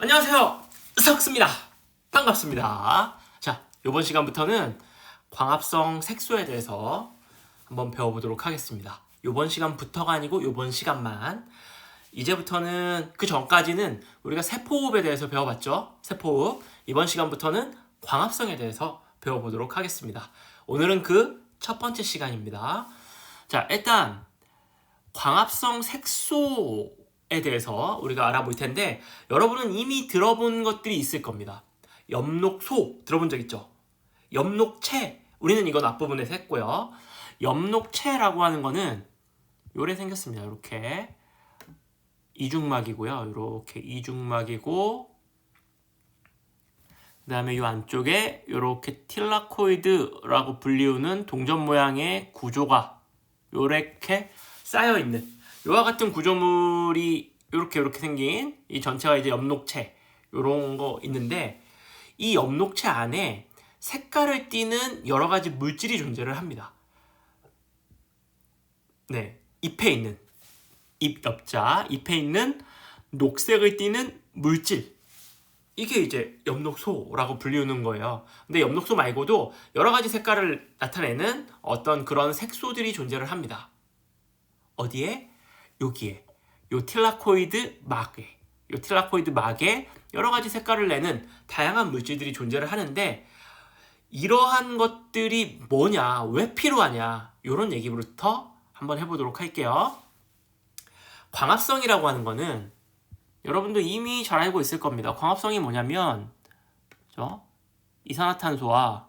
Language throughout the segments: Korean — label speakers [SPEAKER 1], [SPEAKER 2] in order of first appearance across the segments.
[SPEAKER 1] 안녕하세요, 석스입니다. 반갑습니다. 자, 이번 시간부터는 광합성 색소에 대해서 한번 배워보도록 하겠습니다. 이번 시간부터가 아니고 이번 시간만. 이제부터는 그 전까지는 우리가 세포호흡에 대해서 배워봤죠. 세포호흡. 이번 시간부터는 광합성에 대해서 배워보도록 하겠습니다. 오늘은 그 첫 번째 시간입니다. 자, 일단 광합성 색소에 대해서 우리가 알아볼 텐데, 여러분은 이미 들어본 것들이 있을 겁니다. 엽록소 들어본 적 있죠? 엽록체, 우리는 이건 앞부분에서 했고요. 엽록체라고 하는 거는 요래 생겼습니다. 이렇게 이중막이고요. 이렇게 이중막이고, 그 다음에 이 안쪽에 이렇게 틸라코이드라고 불리우는 동전 모양의 구조가 이렇게 쌓여있는, 이와 같은 구조물이 이렇게 생긴 이 전체가 이제 엽록체, 이런 거 있는데, 이 엽록체 안에 색깔을 띠는 여러 가지 물질이 존재를 합니다. 네, 잎에 있는, 잎 엽자, 잎에 있는 녹색을 띠는 물질, 이게 이제 엽록소라고 불리우는 거예요. 근데 엽록소 말고도 여러 가지 색깔을 나타내는 어떤 그런 색소들이 존재를 합니다. 어디에? 여기에. 요 틸라코이드 막에 여러 가지 색깔을 내는 다양한 물질들이 존재를 하는데, 이러한 것들이 뭐냐, 왜 필요하냐, 이런 얘기부터 한번 해보도록 할게요. 광합성이라고 하는 거는 여러분도 이미 잘 알고 있을 겁니다. 광합성이 뭐냐면, 그죠? 이산화탄소와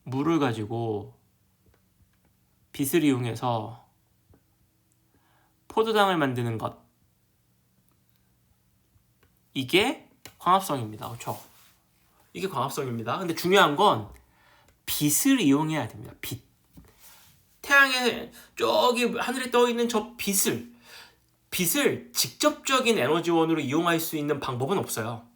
[SPEAKER 1] 물을 가지고 빛을 이용해서 포도당을 만드는 것, 이게 광합성입니다. 그렇죠? 이게 광합성입니다. 근데 중요한 건 빛을 이용해야 됩니다. 빛. 태양에 저기 하늘에 떠 있는 저 빛을 직접적인 에너지원으로 이용할 수 있는 방법은 없어요.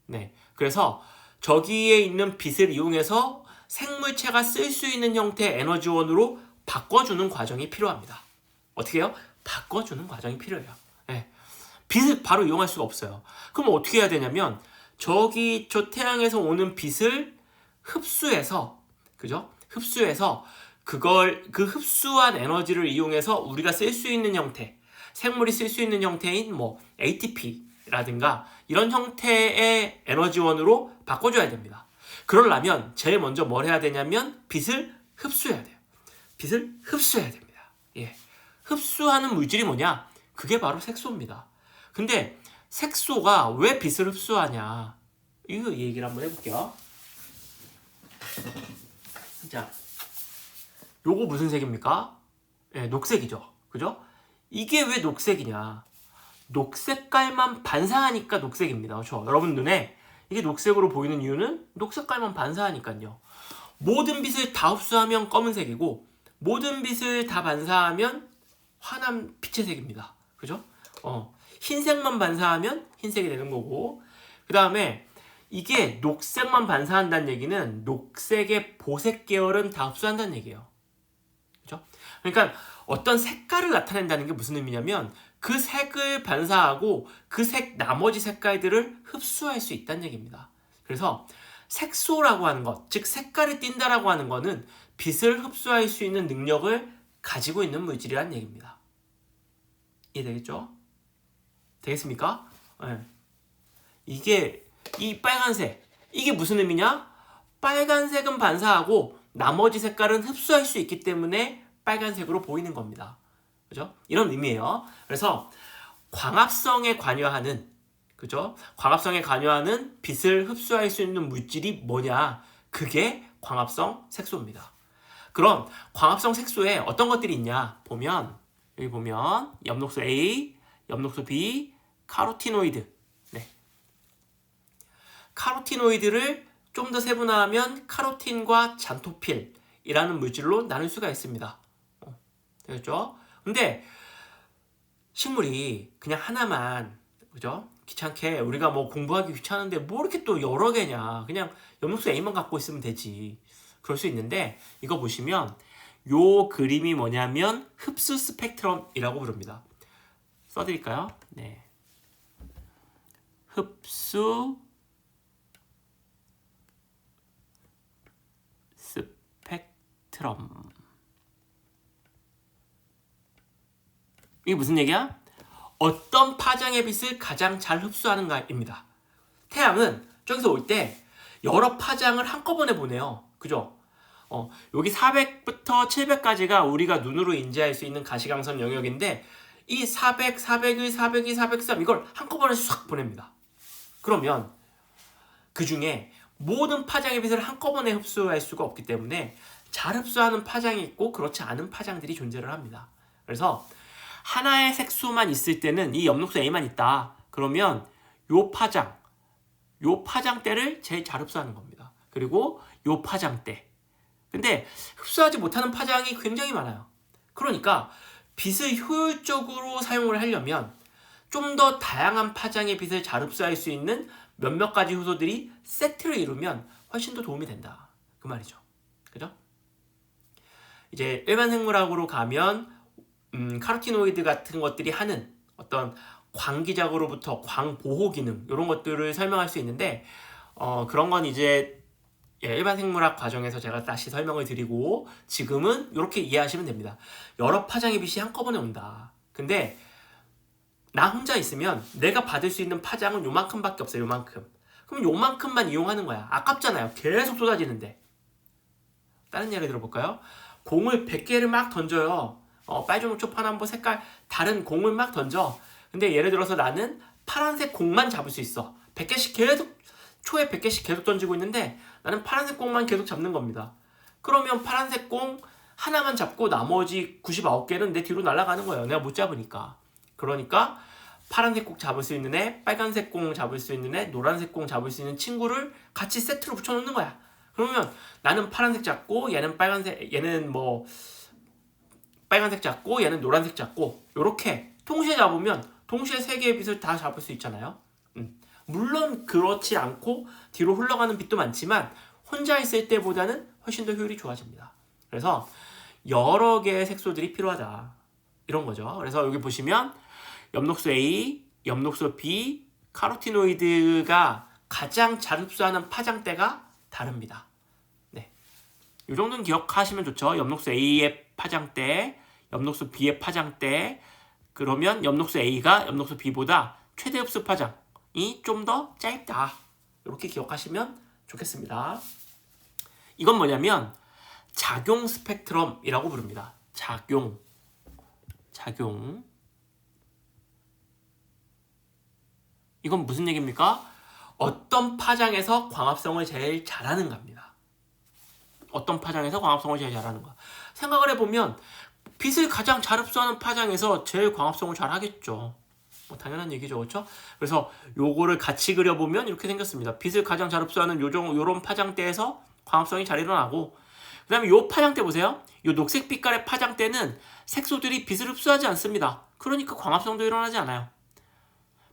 [SPEAKER 1] 네, 그래서 저기에 있는 빛을 이용해서 생물체가 쓸 수 있는 형태의 에너지원으로 바꿔주는 과정이 필요합니다. 어떻게 해요? 바꿔주는 과정이 필요해요. 네. 빛을 바로 이용할 수가 없어요. 그럼 어떻게 해야 되냐면, 저기 저 태양에서 오는 빛을 흡수해서, 그죠? 흡수해서 그걸, 그 흡수한 에너지를 이용해서 우리가 쓸 수 있는 형태, 생물이 쓸 수 있는 형태인 뭐 ATP라든가 이런 형태의 에너지원으로 바꿔줘야 됩니다. 그러려면 제일 먼저 뭘 해야 되냐면 빛을 흡수해야 돼요. 빛을 흡수해야 됩니다. 예. 흡수하는 물질이 뭐냐? 그게 바로 색소입니다. 근데 색소가 왜 빛을 흡수하냐? 이 얘기를 한번 해볼게요. 자, 요거 무슨 색입니까? 예, 녹색이죠. 그죠? 이게 왜 녹색이냐? 녹색깔만 반사하니까 녹색입니다. 그렇죠? 여러분 눈에 이게 녹색으로 보이는 이유는 녹색깔만 반사하니까요. 모든 빛을 다 흡수하면 검은색이고, 모든 빛을 다 반사하면 환한 빛의 색입니다. 그죠? 흰색만 반사하면 흰색이 되는 거고, 그 다음에 이게 녹색만 반사한다는 얘기는 녹색의 보색 계열은 다 흡수한다는 얘기예요. 그죠? 그러니까 어떤 색깔을 나타낸다는 게 무슨 의미냐면, 그 색을 반사하고 그 색 나머지 색깔들을 흡수할 수 있다는 얘기입니다. 그래서 색소라고 하는 것, 즉 색깔을 띈다라고 하는 거는 빛을 흡수할 수 있는 능력을 가지고 있는 물질이라는 얘기입니다. 이해되겠죠? 되겠습니까? 네. 이게 이 빨간색, 이게 무슨 의미냐? 빨간색은 반사하고 나머지 색깔은 흡수할 수 있기 때문에 빨간색으로 보이는 겁니다. 그죠? 이런 의미예요. 그래서 광합성에 관여하는, 그죠? 광합성에 관여하는 빛을 흡수할 수 있는 물질이 뭐냐? 그게 광합성 색소입니다. 그럼 광합성 색소에 어떤 것들이 있냐? 보면, 여기 보면 엽록소 A, 엽록소 B, 카로티노이드. 네. 카로티노이드를 좀 더 세분화하면 카로틴과 잔토필이라는 물질로 나눌 수가 있습니다. 되겠죠? 근데 식물이 그냥 하나만, 그죠? 귀찮게, 우리가 뭐 공부하기 귀찮은데 뭐 이렇게 또 여러 개냐, 그냥 엽록소 A만 갖고 있으면 되지, 그럴 수 있는데, 이거 보시면 요 그림이 뭐냐면 흡수 스펙트럼이라고 부릅니다. 써드릴까요? 네. 흡수 스펙트럼. 이게 무슨 얘기야? 어떤 파장의 빛을 가장 잘 흡수하는가입니다. 태양은 저기서 올 때 여러 파장을 한꺼번에 보내요. 그죠? 여기 400부터 700까지가 우리가 눈으로 인지할 수 있는 가시광선 영역인데 이 400, 401, 402, 403 이걸 한꺼번에 싹 보냅니다. 그러면 그 중에 모든 파장의 빛을 한꺼번에 흡수할 수가 없기 때문에 잘 흡수하는 파장이 있고 그렇지 않은 파장들이 존재를 합니다. 그래서 하나의 색소만 있을 때는 이 엽록소 A만 있다. 그러면 요 파장대를 제일 잘 흡수하는 겁니다. 그리고 요 파장대. 근데 흡수하지 못하는 파장이 굉장히 많아요. 그러니까 빛을 효율적으로 사용을 하려면 좀 더 다양한 파장의 빛을 잘 흡수할 수 있는 몇몇 가지 효소들이 세트를 이루면 훨씬 더 도움이 된다. 그 말이죠. 그죠? 이제 일반 생물학으로 가면 카로티노이드 같은 것들이 하는 어떤 광기작으로부터 광보호 기능 이런 것들을 설명할 수 있는데 그런 건 이제 일반 생물학 과정에서 제가 다시 설명을 드리고 지금은 이렇게 이해하시면 됩니다. 여러 파장의 빛이 한꺼번에 온다. 근데 나 혼자 있으면 내가 받을 수 있는 파장은 요만큼밖에 없어요. 요만큼. 그럼 요만큼만 이용하는 거야. 아깝잖아요. 계속 쏟아지는데. 다른 예를 들어볼까요? 공을 100개를 막 던져요. 빨주노초 파남보 색깔 다른 공을 막 던져. 근데 예를 들어서 나는 파란색 공만 잡을 수 있어. 100개씩 계속 초에 100개씩 계속 던지고 있는데 나는 파란색 공만 계속 잡는 겁니다. 그러면 파란색 공 하나만 잡고 나머지 99개는 내 뒤로 날아가는 거예요. 내가 못 잡으니까. 그러니까 파란색 공 잡을 수 있는 애, 빨간색 공 잡을 수 있는 애, 노란색 공 잡을 수 있는 친구를 같이 세트로 붙여놓는 거야. 그러면 나는 파란색 잡고 얘는 빨간색, 얘는 뭐 빨간색 잡고 얘는 노란색 잡고 이렇게 동시에 잡으면 동시에 세 개의 빛을 다 잡을 수 있잖아요. 물론 그렇지 않고 뒤로 흘러가는 빛도 많지만 혼자 있을 때보다는 훨씬 더 효율이 좋아집니다. 그래서 여러 개의 색소들이 필요하다. 이런 거죠. 그래서 여기 보시면 엽록소 A, 엽록소 B, 카로티노이드가 가장 잘 흡수하는 파장대가 다릅니다. 네, 이 정도는 기억하시면 좋죠. 엽록소 A의 파장대, 엽록소 B의 파장대. 그러면 엽록소 A가 엽록소 B보다 최대 흡수 파장이 좀 더 짧다. 이렇게 기억하시면 좋겠습니다. 이건 뭐냐면 작용 스펙트럼이라고 부릅니다. 작용. 이건 무슨 얘기입니까? 어떤 파장에서 광합성을 제일 잘하는가입니다. 어떤 파장에서 광합성을 제일 잘하는가. 생각을 해보면 빛을 가장 잘 흡수하는 파장에서 제일 광합성을 잘하겠죠. 뭐 당연한 얘기죠. 그렇죠? 그래서 요거를 같이 그려보면 이렇게 생겼습니다. 빛을 가장 잘 흡수하는 요런 파장대에서 광합성이 잘 일어나고, 그 다음에 요 파장대 보세요. 요 녹색 빛깔의 파장대는 색소들이 빛을 흡수하지 않습니다. 그러니까 광합성도 일어나지 않아요.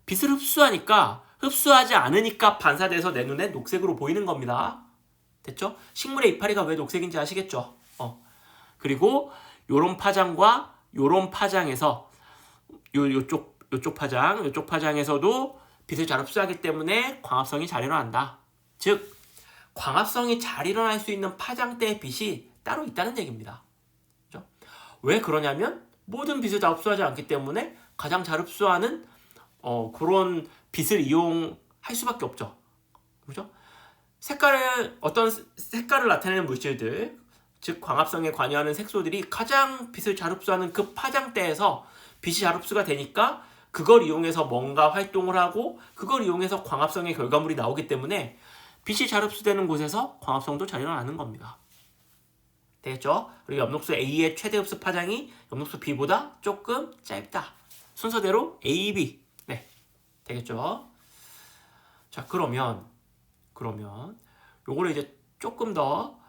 [SPEAKER 1] 빛을 흡수하니까, 흡수하지 않으니까 반사돼서 내 눈에 녹색으로 보이는 겁니다. 됐죠? 식물의 이파리가 왜 녹색인지 아시겠죠? 그리고 요런 파장과 요런 파장에서 요쪽 파장에서도 빛을 잘 흡수하기 때문에 광합성이 잘 일어난다. 즉 광합성이 잘 일어날 수 있는 파장대의 빛이 따로 있다는 얘기입니다. 그렇죠? 왜 그러냐면 모든 빛을 다 흡수하지 않기 때문에 가장 잘 흡수하는 그런 빛을 이용할 수밖에 없죠. 그렇죠? 어떤 색깔을 나타내는 물질들, 즉 광합성에 관여하는 색소들이 가장 빛을 잘 흡수하는 그 파장대에서 빛이 잘 흡수가 되니까 그걸 이용해서 뭔가 활동을 하고 그걸 이용해서 광합성의 결과물이 나오기 때문에 빛이 잘 흡수되는 곳에서 광합성도 잘 일어나는 겁니다. 되겠죠? 그리고 엽록소 A의 최대 흡수 파장이 엽록소 B보다 조금 짧다. 순서대로 A, B. 네, 되겠죠? 자, 그러면 요거를 이제 조금 더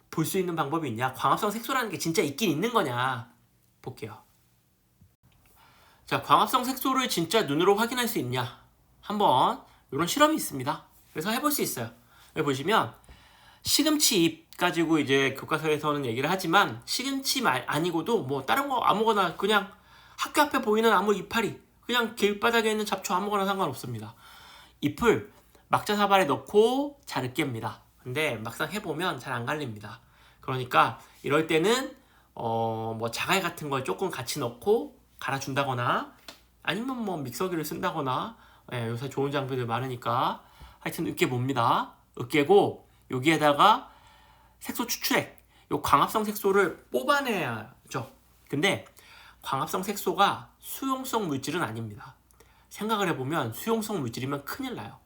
[SPEAKER 1] 볼 수 있는 방법이 있냐? 광합성 색소라는 게 진짜 있긴 있는 거냐? 볼게요. 자, 광합성 색소를 진짜 눈으로 확인할 수 있냐? 한번 이런 실험이 있습니다. 그래서 해볼 수 있어요. 여기 보시면 시금치 잎 가지고 이제 교과서에서는 얘기를 하지만 시금치 아니고도 뭐 다른 거 아무거나 그냥 학교 앞에 보이는 아무 이파리, 그냥 길바닥에 있는 잡초 아무거나 상관없습니다. 잎을 막자 사발에 넣고 잘 으깹니다. 근데 막상 해보면 잘 안 갈립니다. 그러니까 이럴 때는 뭐 자갈 같은 걸 조금 같이 넣고 갈아준다거나 아니면 뭐 믹서기를 쓴다거나 요새 좋은 장비들 많으니까 하여튼 으깨봅니다. 으깨고 여기에다가 색소 추출액, 요 광합성 색소를 뽑아내야죠. 근데 광합성 색소가 수용성 물질은 아닙니다. 생각을 해보면 수용성 물질이면 큰일 나요.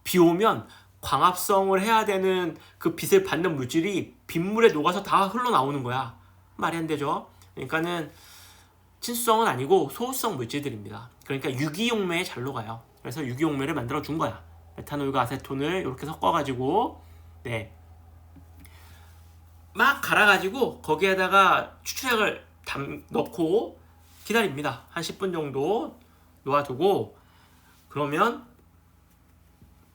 [SPEAKER 1] 비 오면 광합성을 해야 되는 그 빛을 받는 물질이 빗물에 녹아서 다 흘러나오는 거야. 말이 안 되죠. 그러니까는 친수성은 아니고 소수성 물질들입니다. 그러니까 유기용매에 잘 녹아요. 그래서 유기용매를 만들어 준 거야. 메탄올과 아세톤을 이렇게 섞어가지고 막 갈아가지고 거기에다가 추출액을 넣고 기다립니다. 한 10분 정도 놓아두고 그러면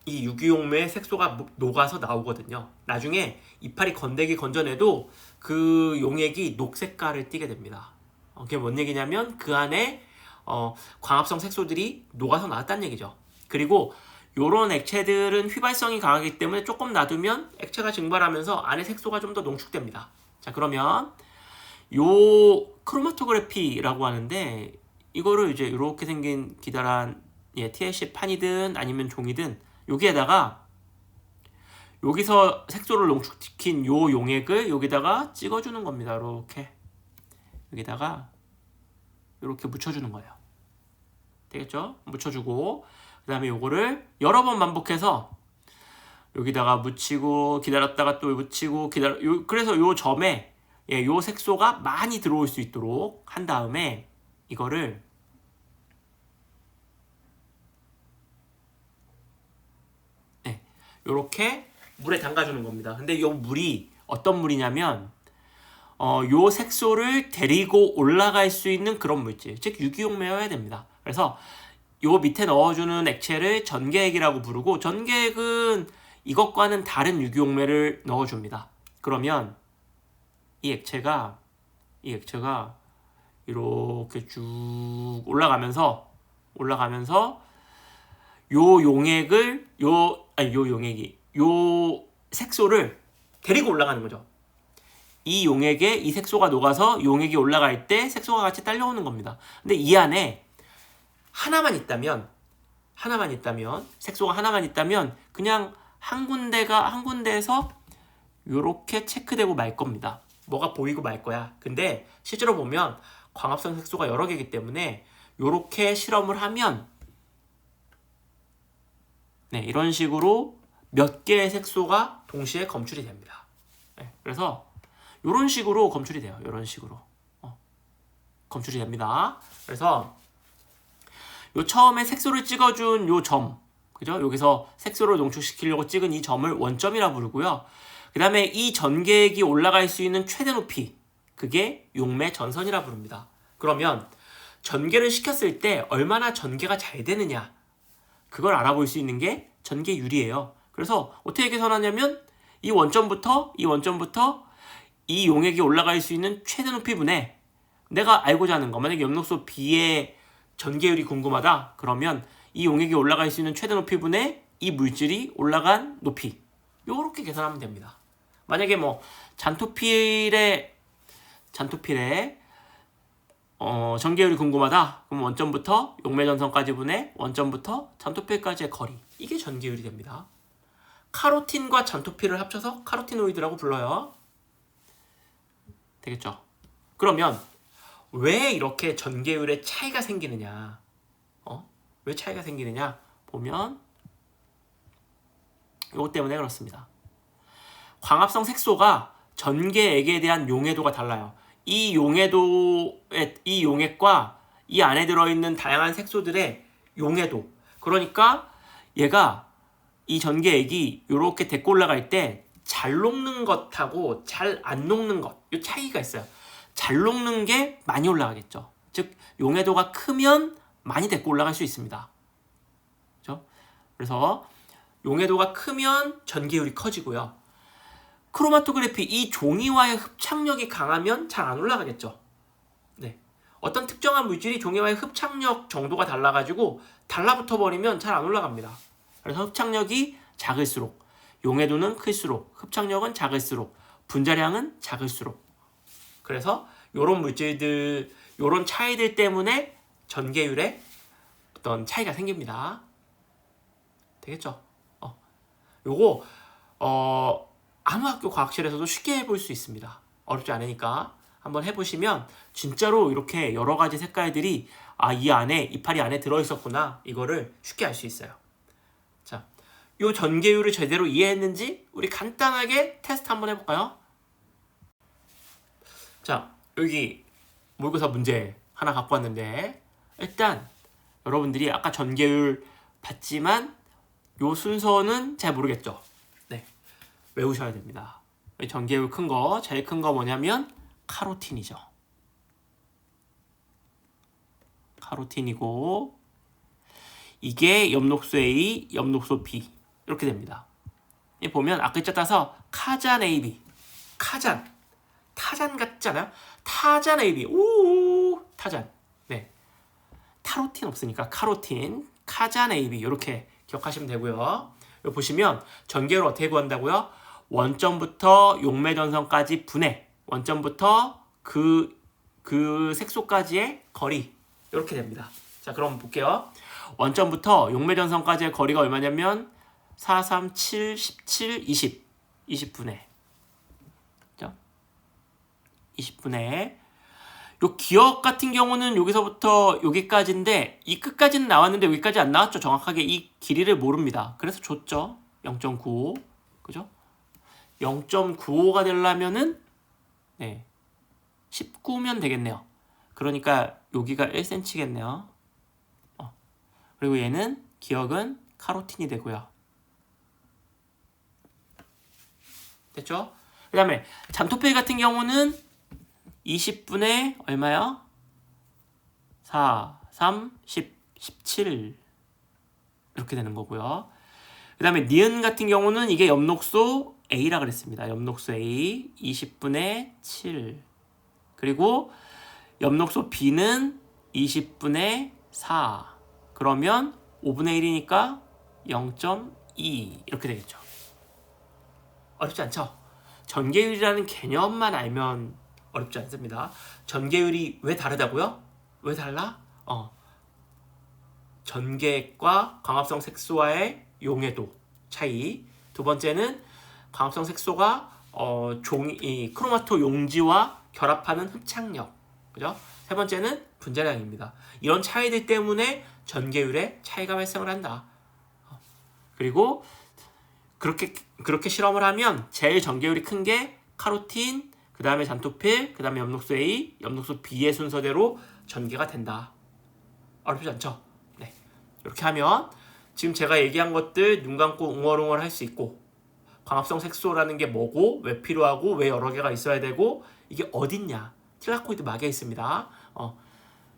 [SPEAKER 1] 이 유기용매의 색소가 녹아서 나오거든요. 나중에 이파리 건더기 건져내도 그 용액이 녹색깔을 띠게 됩니다. 그게 뭔 얘기냐면 그 안에 광합성 색소들이 녹아서 나왔다는 얘기죠. 그리고 요런 액체들은 휘발성이 강하기 때문에 조금 놔두면 액체가 증발하면서 안에 색소가 좀 더 농축됩니다. 자, 그러면 요 크로마토그래피라고 하는데 이거를 이제 이렇게 생긴 기다란 TLC 판이든 아니면 종이든 여기에다가 여기서 색소를 농축시킨 요 용액을 여기다가 찍어주는 겁니다. 이렇게 여기다가 이렇게 묻혀주는 거예요. 되겠죠? 묻혀주고 그 다음에 요거를 여러 번 반복해서 여기다가 묻히고 기다렸다가 또 묻히고 그래서 요 점에 요 색소가 많이 들어올 수 있도록 한 다음에 이거를 요렇게 물에 담가주는 겁니다. 근데 요 물이 어떤 물이냐면 요 색소를 데리고 올라갈 수 있는 그런 물질, 즉 유기용매여야 됩니다. 그래서 요 밑에 넣어주는 액체를 전개액이라고 부르고 전개액은 이것과는 다른 유기용매를 넣어줍니다. 그러면 이 액체가 이렇게 쭉 올라가면서 요 용액을 요 색소를 데리고 올라가는 거죠. 이 용액에 이 색소가 녹아서 용액이 올라갈 때 색소가 같이 딸려오는 겁니다. 근데 이 안에 하나만 있다면 색소가 하나만 있다면 그냥 한 군데에서 요렇게 체크되고 말 겁니다. 뭐가 보이고 말 거야. 근데 실제로 보면 광합성 색소가 여러 개이기 때문에 요렇게 실험을 하면 이런 식으로 몇 개의 색소가 동시에 검출이 됩니다. 그래서 이런 식으로 검출이 돼요. 이런 식으로 검출이 됩니다. 그래서 요 처음에 색소를 찍어준 요 점, 그죠? 여기서 색소를 농축시키려고 찍은 이 점을 원점이라 부르고요. 그 다음에 이 전개액이 올라갈 수 있는 최대 높이, 그게 용매 전선이라 부릅니다. 그러면 전개를 시켰을 때 얼마나 전개가 잘 되느냐, 그걸 알아볼 수 있는 게 전개율이에요. 그래서 어떻게 계산하냐면 이 원점부터 이 용액이 올라갈 수 있는 최대 높이 분의 내가 알고자 하는 거, 만약에 엽록소 B의 전개율이 궁금하다 그러면 이 용액이 올라갈 수 있는 최대 높이 분의 이 물질이 올라간 높이, 요렇게 계산하면 됩니다. 만약에 뭐 잔토필의 전개율이 궁금하다 그럼 원점부터 용매전선까지 분의 원점부터 잔토필까지의 거리, 이게 전개율이 됩니다. 카로틴과 잔토필을 합쳐서 카로티노이드라고 불러요. 되겠죠? 그러면 왜 이렇게 전개율에 차이가 생기느냐? 왜 차이가 생기느냐? 보면 이것 때문에 그렇습니다. 광합성 색소가 전개액에 대한 용해도가 달라요. 이 용액과 이 안에 들어있는 다양한 색소들의 용해도, 그러니까 얘가 이 전개액이 이렇게 데리고 올라갈 때 잘 녹는 것하고 잘 안 녹는 것, 이 차이가 있어요. 잘 녹는 게 많이 올라가겠죠. 즉 용해도가 크면 많이 데리고 올라갈 수 있습니다. 그렇죠? 그래서 용해도가 크면 전개율이 커지고요. 크로마토그래피, 이 종이와의 흡착력이 강하면 잘 안 올라가겠죠. 어떤 특정한 물질이 종이와의 흡착력 정도가 달라가지고 달라붙어 버리면 잘 안 올라갑니다. 그래서 흡착력이 작을수록 용해도는 클수록 흡착력은 작을수록 분자량은 작을수록 그래서 요런 물질들 요런 차이들 때문에 전개율에 어떤 차이가 생깁니다. 되겠죠? 요거 아무 학교 과학실에서도 쉽게 해볼 수 있습니다. 어렵지 않으니까 한번 해보시면 진짜로 이렇게 여러 가지 색깔들이 이 안에 이파리 안에 들어있었구나 이거를 쉽게 알 수 있어요. 자, 요 전개율을 제대로 이해했는지 우리 간단하게 테스트 한번 해볼까요? 자, 여기 모의고사 문제 하나 갖고 왔는데 일단 여러분들이 아까 전개율 봤지만 요 순서는 잘 모르겠죠? 네, 외우셔야 됩니다. 전개율 큰 거, 제일 큰 거 뭐냐면 카로틴이죠. 카로틴이고 이게 엽록소 A, 엽록소 B 이렇게 됩니다. 보면 앞글자 따서 카잔 AB, 카잔, 타잔 같지 않아요? 타잔 AB, 오 타잔. 네, 타로틴 없으니까 카로틴, 카잔 AB 이렇게 기억하시면 되고요. 여기 보시면 전개율을 어떻게 구한다고요? 원점부터 용매전선까지 분해, 원점부터 그 색소까지의 거리 이렇게 됩니다. 자, 그럼 볼게요. 원점부터 용매전선까지의 거리가 얼마냐면 4, 3, 7, 17, 20 20분의 20분의 요 기억 같은 경우는 여기서부터 여기까지인데 이 끝까지는 나왔는데 여기까지 안 나왔죠. 정확하게 이 길이를 모릅니다. 그래서 줬죠. 0.95 그죠? 0.95가 되려면은 네, 19면 되겠네요. 그러니까 여기가 1cm겠네요. 그리고 얘는 기억은 카로틴이 되고요. 됐죠? 그 다음에 잔토페이 같은 경우는 20분의 얼마요? 4, 3, 10, 17 이렇게 되는 거고요. 그 다음에 니은 같은 경우는 이게 엽록소 A라 그랬습니다. 엽록소 A 20분의 7 그리고 엽록소 B는 20분의 4 그러면 5분의 1이니까 0.2 이렇게 되겠죠. 어렵지 않죠? 전개율이라는 개념만 알면 어렵지 않습니다. 전개율이 왜 다르다고요? 왜 달라? 전개액과 광합성 색소와의 용해도 차이. 두 번째는 광합성 색소가 크로마토 용지와 결합하는 흡착력. 그죠? 세 번째는 분자량입니다. 이런 차이들 때문에 전개율에 차이가 발생을 한다. 그리고 그렇게 실험을 하면 제일 전개율이 큰 게 카로틴, 그 다음에 잔토필, 그 다음에 엽록소 A, 엽록소 B의 순서대로 전개가 된다. 어렵지 않죠? 네. 이렇게 하면 지금 제가 얘기한 것들 눈 감고 웅얼웅얼 할 수 있고 광합성 색소라는 게 뭐고 왜 필요하고 왜 여러 개가 있어야 되고 이게 어딨냐 틸라코이드 막에 있습니다.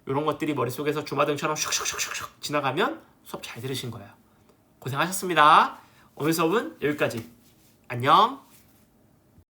[SPEAKER 1] 이런 것들이 머릿속에서 주마등처럼 슉슉슉슉 지나가면 수업 잘 들으신 거예요. 고생하셨습니다. 오늘 수업은 여기까지. 안녕.